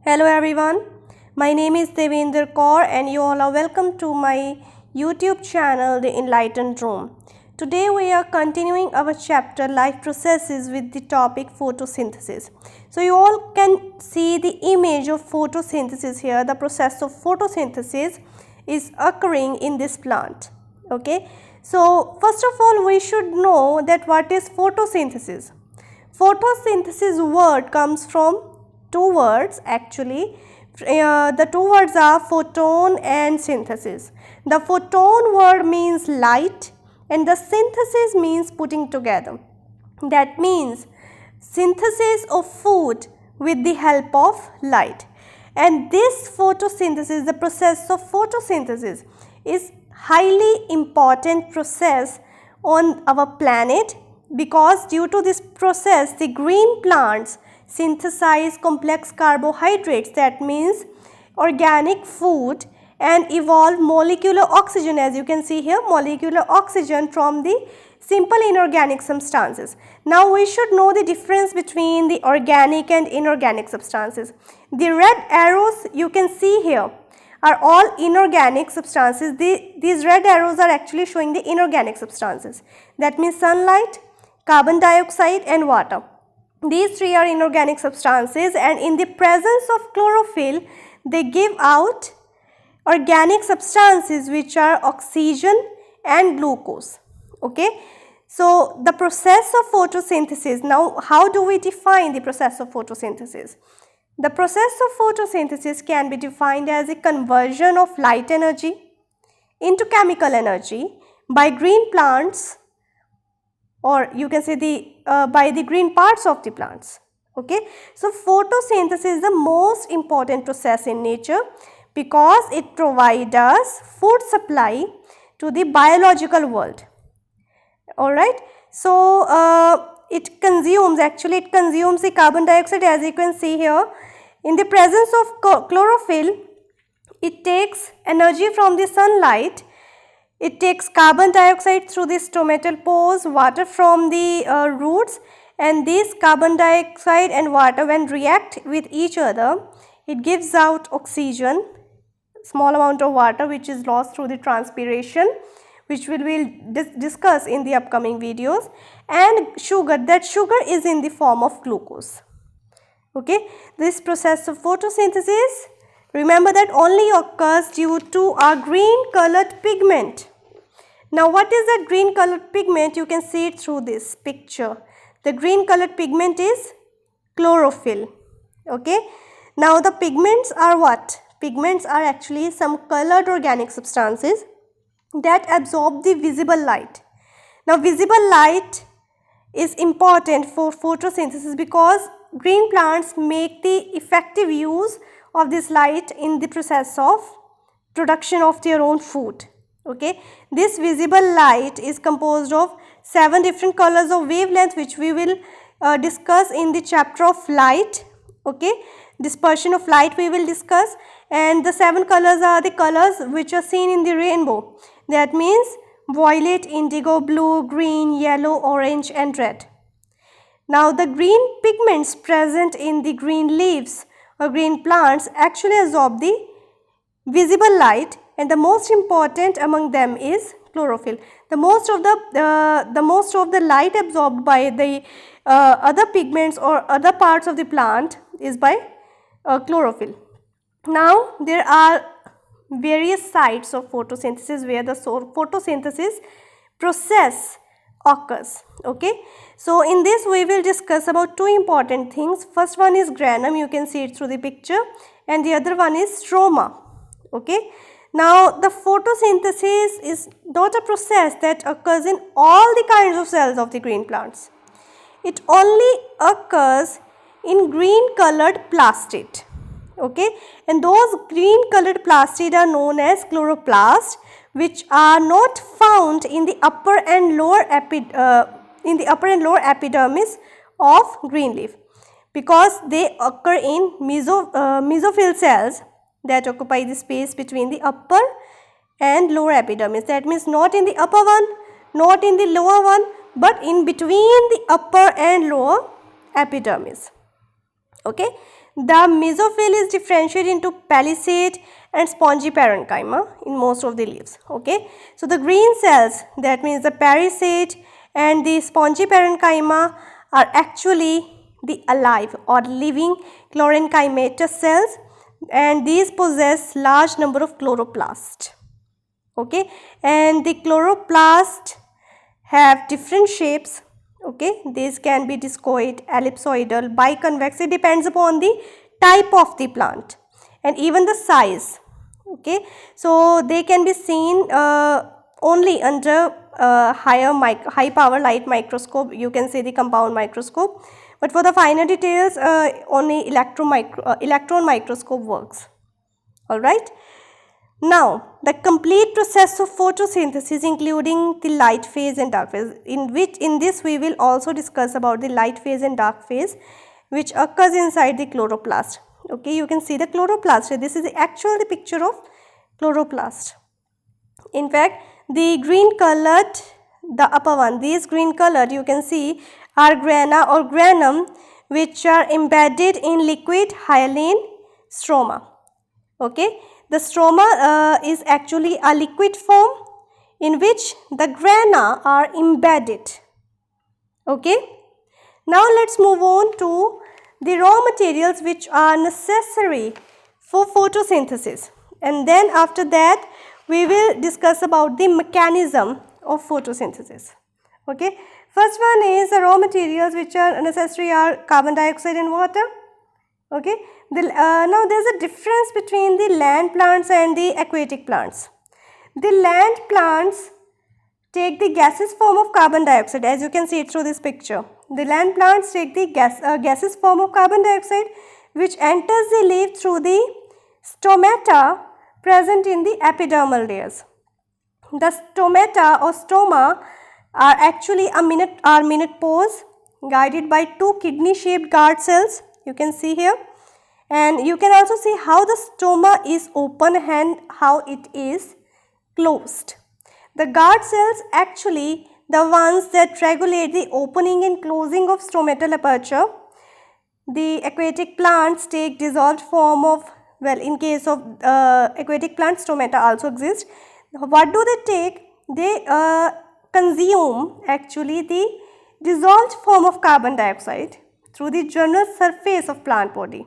Hello everyone, my name is Devinder Kaur and you all are welcome to my YouTube channel The Enlightened Room. Today we are continuing our chapter Life Processes with the topic Photosynthesis. So you all can see the image of photosynthesis here. The process of photosynthesis is occurring in this plant. Okay. So first of all we should know that what is photosynthesis. Photosynthesis word comes from two words actually. The two words are photon and synthesis. The photon word means light and the synthesis means putting together. That means synthesis of food with the help of light. And this photosynthesis, the process of photosynthesis is highly important process on our planet, because due to this process the green plants synthesize complex carbohydrates, that means organic food, and evolve molecular oxygen, as you can see here, molecular oxygen from the simple inorganic substances. Now we should know the difference between the organic and inorganic substances. The red arrows you can see here are all inorganic substances. These red arrows are actually showing the inorganic substances. That means sunlight, carbon dioxide and water. These three are inorganic substances, and in the presence of chlorophyll they give out organic substances which are oxygen and glucose. Okay. So the process of photosynthesis, now how do we define the process of photosynthesis? The process of photosynthesis can be defined as a conversion of light energy into chemical energy by green plants, or you can say by the green parts of the plants. Okay. So photosynthesis is the most important process in nature because it provides us food supply to the biological world. Alright. So it consumes the carbon dioxide, as you can see here. In the presence of chlorophyll, it takes energy from the sunlight. It takes carbon dioxide through the stomatal pores, water from the roots, and this carbon dioxide and water, when react with each other, it gives out oxygen, small amount of water which is lost through the transpiration, which we will discuss in the upcoming videos, and sugar. That sugar is in the form of glucose. Okay. This process of photosynthesis, remember that only occurs due to a green colored pigment. Now what is that green colored pigment? You can see it through this picture. The green colored pigment is chlorophyll. Okay. Now the pigments are what? Pigments are actually some colored organic substances that absorb the visible light. Now visible light is important for photosynthesis because green plants make the effective use of this light in the process of production of their own food. Okay. This visible light is composed of 7 different colors of wavelength, which we will discuss in the chapter of light. Okay. Dispersion of light we will discuss, and the 7 colors are the colors which are seen in the rainbow. That means violet, indigo, blue, green, yellow, orange and red. Now the green pigments present in the green leaves or green plants actually absorb the visible light, and the most important among them is chlorophyll. The most of the light absorbed by the other pigments or other parts of the plant is by chlorophyll. Now there are various sites of photosynthesis where the photosynthesis process occurs. Okay. So in this we will discuss about 2 important things. First one is granum, you can see it through the picture, and the other one is stroma. Okay. Now the photosynthesis is not a process that occurs in all the kinds of cells of the green plants. It only occurs in green colored plastid. Okay. And those green colored plastid are known as chloroplasts, which are not found in the upper and lower epidermis of green leaf, because they occur in mesophyll cells that occupy the space between the upper and lower epidermis. That means not in the upper one, not in the lower one, but in between the upper and lower epidermis. Okay. The mesophyll is differentiated into palisade and spongy parenchyma in most of the leaves. Okay. So, the green cells, that means the palisade and the spongy parenchyma, are actually the alive or living chlorenchymatous cells, and these possess large number of chloroplasts. Okay. And the chloroplast have different shapes. Okay, these can be discoid, ellipsoidal, biconvex. It depends upon the type of the plant and even the size. Okay, so they can be seen only under high power light microscope. You can see the compound microscope, but for the finer details only electron microscope works. All right. Now, the complete process of photosynthesis, including the light phase and dark phase, in this we will also discuss about the light phase and dark phase, which occurs inside the chloroplast. Okay, you can see the chloroplast. This is the picture of chloroplast. In fact, the green colored, the upper one, these green colored you can see are grana or granum, which are embedded in liquid hyaline stroma. Okay. The stroma is actually a liquid form in which the grana are embedded. Okay. Now, let us move on to the raw materials which are necessary for photosynthesis, and then after that we will discuss about the mechanism of photosynthesis. Okay. First one is the raw materials which are necessary are carbon dioxide and water. Okay. Now, there is a difference between the land plants and the aquatic plants. The land plants take the gaseous form of carbon dioxide, as you can see it through this picture. The land plants take the gaseous form of carbon dioxide, which enters the leaf through the stomata present in the epidermal layers. The stomata or stoma are actually minute pores guided by two kidney shaped guard cells. You can see here. And you can also see how the stoma is open and how it is closed. The guard cells actually the ones that regulate the opening and closing of stomatal aperture. The aquatic plants take dissolved form of, well, in case of aquatic plants, stomata also exist. What do they take? They consume actually the dissolved form of carbon dioxide through the general surface of plant body.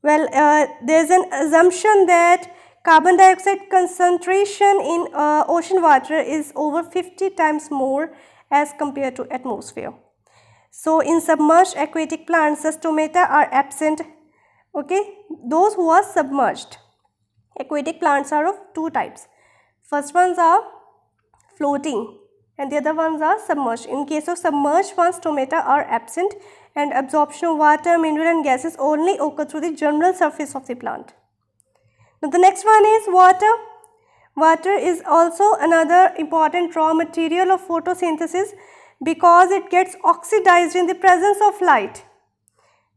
Well, there is an assumption that carbon dioxide concentration in ocean water is over 50 times more as compared to atmosphere. So, in submerged aquatic plants, the stomata are absent. Okay, those who are submerged. Aquatic plants are of two types. First ones are floating and the other ones are submerged. In case of submerged ones, stomata are absent and absorption of water, mineral and gases only occur through the general surface of the plant. Now, the next one is water. Water is also another important raw material of photosynthesis because it gets oxidized in the presence of light.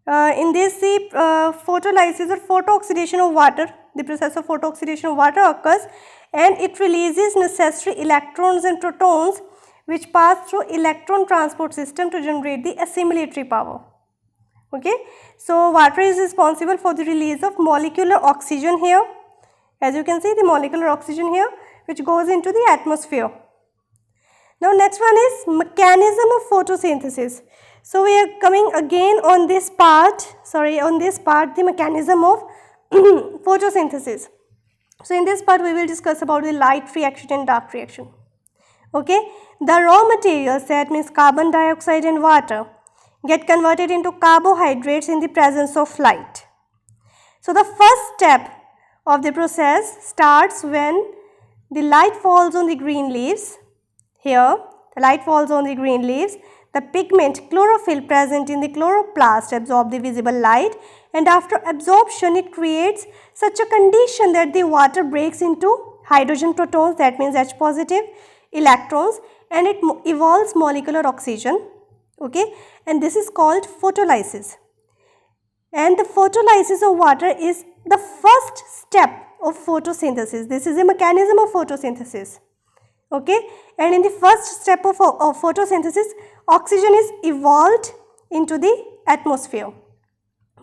In this, the photolysis or photooxidation of water, the process of photooxidation of water occurs and it releases necessary electrons and protons which pass through electron transport system to generate the assimilatory power. Okay. So, water is responsible for the release of molecular oxygen here, as you can see the molecular oxygen here which goes into the atmosphere. Now, next one is mechanism of photosynthesis. So, we are coming again on this part, the mechanism of photosynthesis. So, in this part we will discuss about the light reaction and dark reaction. Okay. The raw materials, that means carbon dioxide and water, get converted into carbohydrates in the presence of light. So, the first step of the process starts when the light falls on the green leaves. Here the light falls on the green leaves, the pigment chlorophyll present in the chloroplast absorb the visible light, and after absorption it creates such a condition that the water breaks into hydrogen protons, that means H positive, electrons, and it evolves molecular oxygen. Okay, and this is called photolysis. And the photolysis of water is the first step of photosynthesis. This is a mechanism of photosynthesis. Okay, and in the first step of photosynthesis, oxygen is evolved into the atmosphere.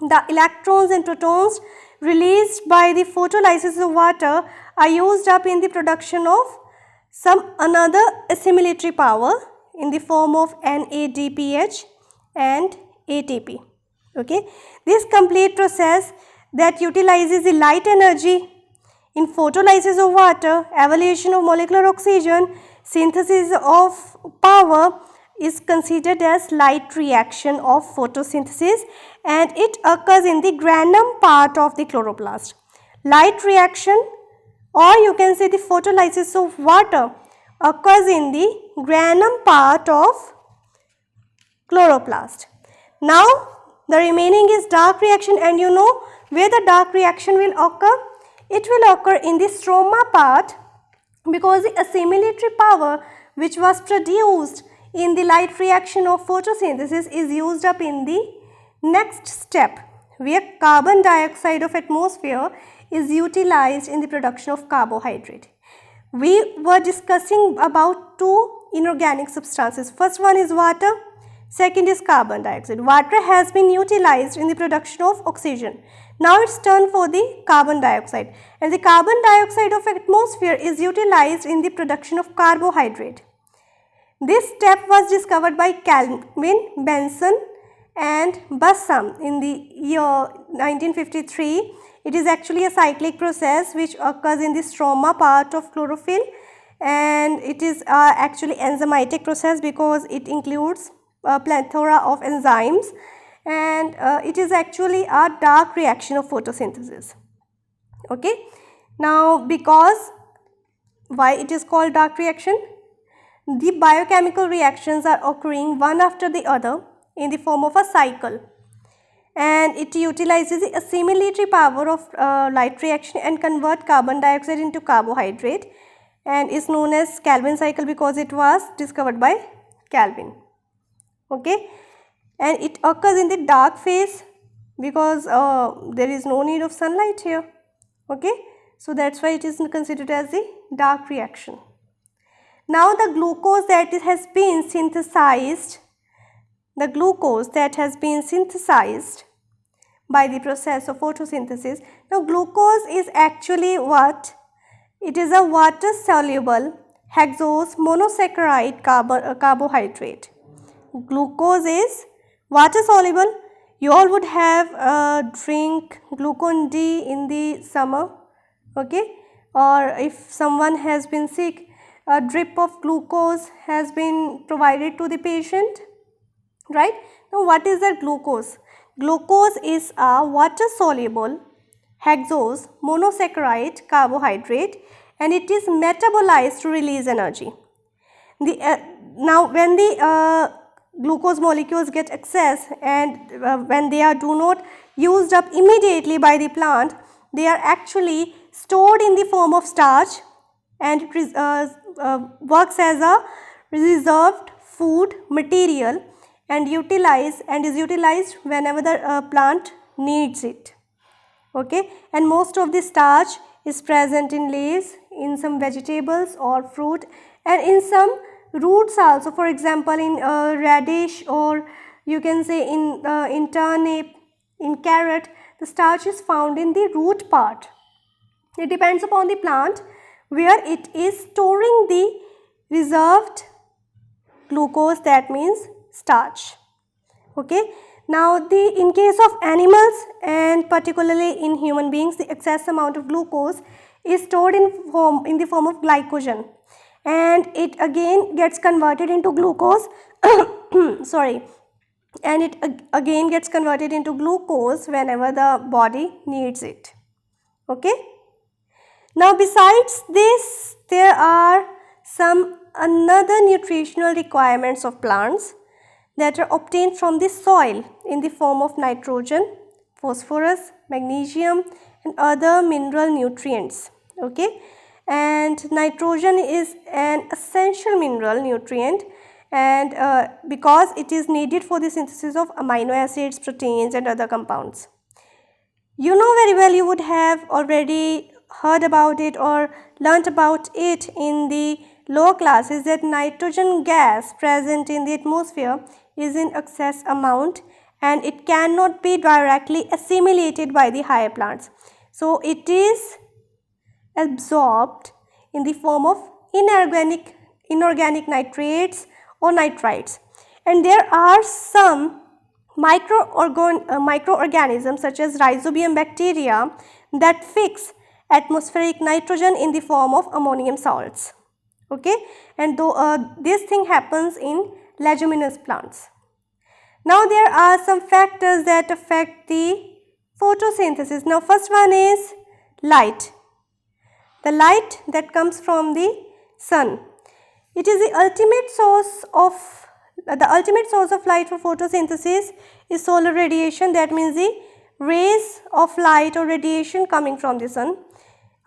The electrons and protons released by the photolysis of water are used up in the production of some another assimilatory power in the form of NADPH and ATP. Okay. This complete process that utilizes the light energy in photolysis of water, evaluation of molecular oxygen, synthesis of power is considered as light reaction of photosynthesis, and it occurs in the granum part of the chloroplast. Light reaction, or you can say the photolysis of water, occurs in the granum part of chloroplast. Now the remaining is dark reaction, and you know where the dark reaction will occur? It will occur in the stroma part, because the assimilatory power which was produced in the light reaction of photosynthesis is used up in the next step, where carbon dioxide of atmosphere is utilized in the production of carbohydrate. We were discussing about two inorganic substances. First one is water, second is carbon dioxide. Water has been utilized in the production of oxygen. Now it's turn for the carbon dioxide, and the carbon dioxide of atmosphere is utilized in the production of carbohydrate. This step was discovered by Kelvin, Benson and Bassam in the year 1953. It is actually a cyclic process which occurs in the stroma part of chlorophyll, and it is actually enzymatic process because it includes a plethora of enzymes, and it is actually a dark reaction of photosynthesis. Okay. Now, because why it is called dark reaction? The biochemical reactions are occurring one after the other in the form of a cycle, and it utilizes the assimilatory power of light reaction and convert carbon dioxide into carbohydrate, and is known as Kelvin cycle because it was discovered by Kelvin. Okay. And it occurs in the dark phase because there is no need of sunlight here. Okay. So that's why it is considered as the dark reaction. Now the glucose that has been synthesized, by the process of photosynthesis. Now glucose is actually what? It is a water soluble hexose monosaccharide carbohydrate. Glucose is water soluble. You all would have drink Glucon D in the summer, okay, or if someone has been sick, a drip of glucose has been provided to the patient, right? Now what is that glucose? Glucose is a water soluble hexose monosaccharide carbohydrate, and it is metabolized to release energy. Now when the glucose molecules get excess, and when they do not used up immediately by the plant, they are actually stored in the form of starch, and it works as a reserved food material and is utilized whenever the plant needs it. Okay, and most of the starch is present in leaves, in some vegetables or fruit, and in some roots also. For example, in radish, or you can say in turnip, in carrot, the starch is found in the root part. It depends upon the plant where it is storing the reserved glucose, that means starch. Okay. Now in case of animals and particularly in human beings, the excess amount of glucose is stored in the form of glycogen, and it again gets converted into glucose sorry, and it again gets converted into glucose whenever the body needs it. Okay. Now besides this, there are some another nutritional requirements of plants that are obtained from the soil in the form of nitrogen, phosphorus, magnesium and other mineral nutrients. Okay. And nitrogen is an essential mineral nutrient, and because it is needed for the synthesis of amino acids, proteins and other compounds. You know very well, you would have already heard about it or learnt about it in the lower classes, that nitrogen gas present in the atmosphere is in excess amount, and it cannot be directly assimilated by the higher plants. So it is absorbed in the form of inorganic nitrates or nitrites. And there are some microorganisms such as rhizobium bacteria that fix atmospheric nitrogen in the form of ammonium salts. Okay, and this thing happens in leguminous plants. Now there are some factors that affect the photosynthesis. Now first one is light. The light that comes from the sun. It is the ultimate source of light for photosynthesis is solar radiation. That means the rays of light or radiation coming from the sun.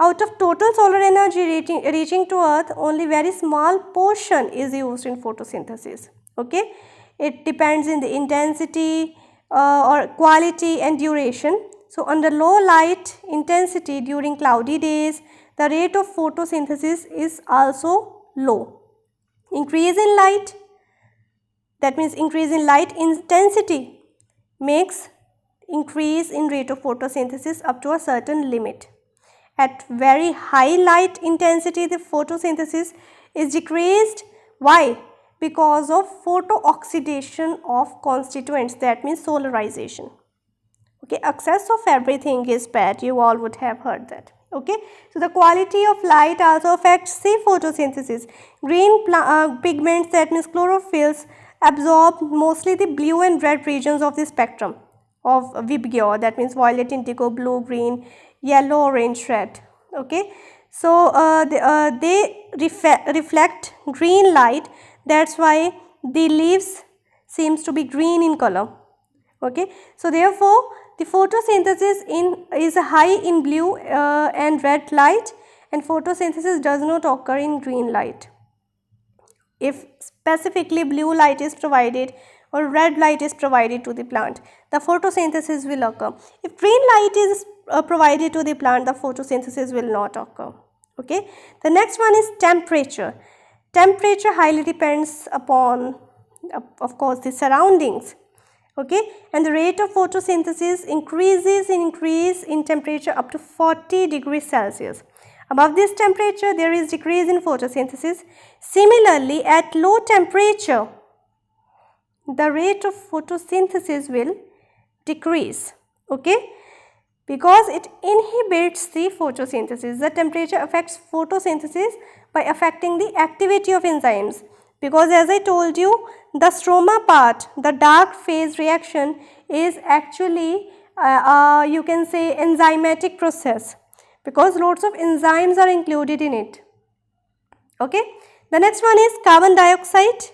Out of total solar energy reaching to earth, only very small portion is used in photosynthesis. Okay, it depends in the intensity or quality and duration. So under low light intensity during cloudy days, the rate of photosynthesis is also low. Increase in light, that means increase in light intensity, makes increase in rate of photosynthesis up to a certain limit. At very high light intensity, the photosynthesis is decreased. Why? Because of photooxidation of constituents, that means solarization. Okay, excess of everything is bad, you all would have heard that. Okay, so the quality of light also affects the photosynthesis. Green pigments, that means chlorophylls, absorb mostly the blue and red regions of the spectrum of Vibgyor, that means violet, indigo, blue, green, yellow, orange, red. Okay, so they reflect green light, that's why the leaves seems to be green in color. Okay, so therefore the photosynthesis is high in blue and red light, and photosynthesis does not occur in green light. If specifically blue light is provided or red light is provided to the plant, the photosynthesis will occur. If green light is provided to the plant, the photosynthesis will not occur. Okay, the next one is temperature. Temperature highly depends upon of course the surroundings. Okay, and the rate of photosynthesis increase in temperature up to 40 degrees Celsius. Above this temperature, there is decrease in photosynthesis. Similarly, at low temperature, the rate of photosynthesis will decrease. Okay, because it inhibits the photosynthesis. The temperature affects photosynthesis by affecting the activity of enzymes. Because as I told you, the stroma part, the dark phase reaction is actually you can say enzymatic process, because lots of enzymes are included in it. Okay, the next one is carbon dioxide.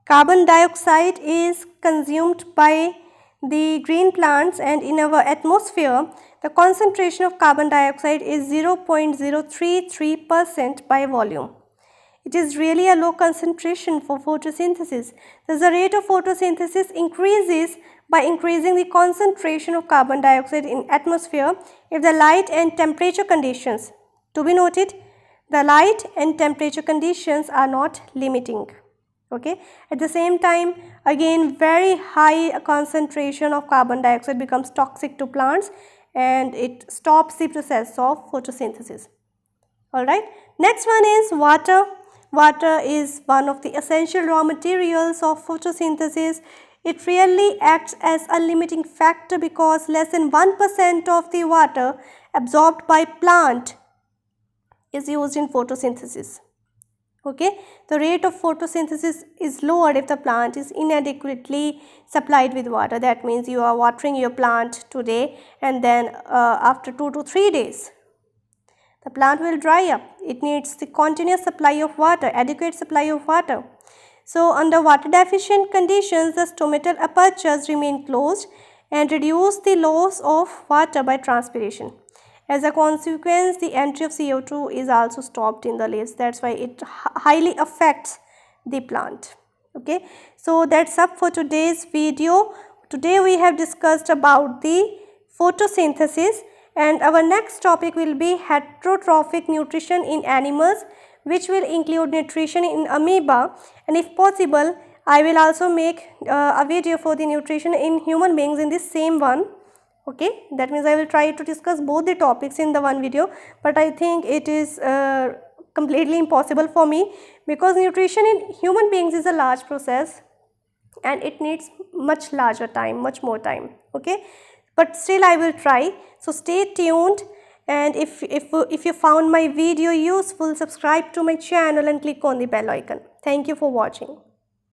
Carbon dioxide is consumed by the green plants, and in our atmosphere the concentration of carbon dioxide is 0.033% by volume. It is really a low concentration for photosynthesis. Thus, the rate of photosynthesis increases by increasing the concentration of carbon dioxide in atmosphere if the light and temperature conditions, to be noted, the light and temperature conditions are not limiting. Okay. At the same time, again very high concentration of carbon dioxide becomes toxic to plants and it stops the process of photosynthesis. Alright. Next one is water. Water is one of the essential raw materials of photosynthesis. It really acts as a limiting factor because less than 1% of the water absorbed by plant is used in photosynthesis. Okay, the rate of photosynthesis is lower if the plant is inadequately supplied with water. That means you are watering your plant today and then after 2 to 3 days the plant will dry up. It needs the continuous supply of water, adequate supply of water. So, under water deficient conditions, the stomatal apertures remain closed and reduce the loss of water by transpiration. As a consequence, the entry of CO2 is also stopped in the leaves. That's why it highly affects the plant. Okay. So, that's up for today's video. Today we have discussed about the photosynthesis. And our next topic will be heterotrophic nutrition in animals, which will include nutrition in amoeba, and if possible I will also make a video for the nutrition in human beings in this same one. Okay, that means I will try to discuss both the topics in the one video, but I think it is completely impossible for me, because nutrition in human beings is a large process and it needs much larger time, much more time. Okay, but still I will try. So stay tuned, and if you found my video useful, subscribe to my channel and click on the bell icon. Thank you for watching.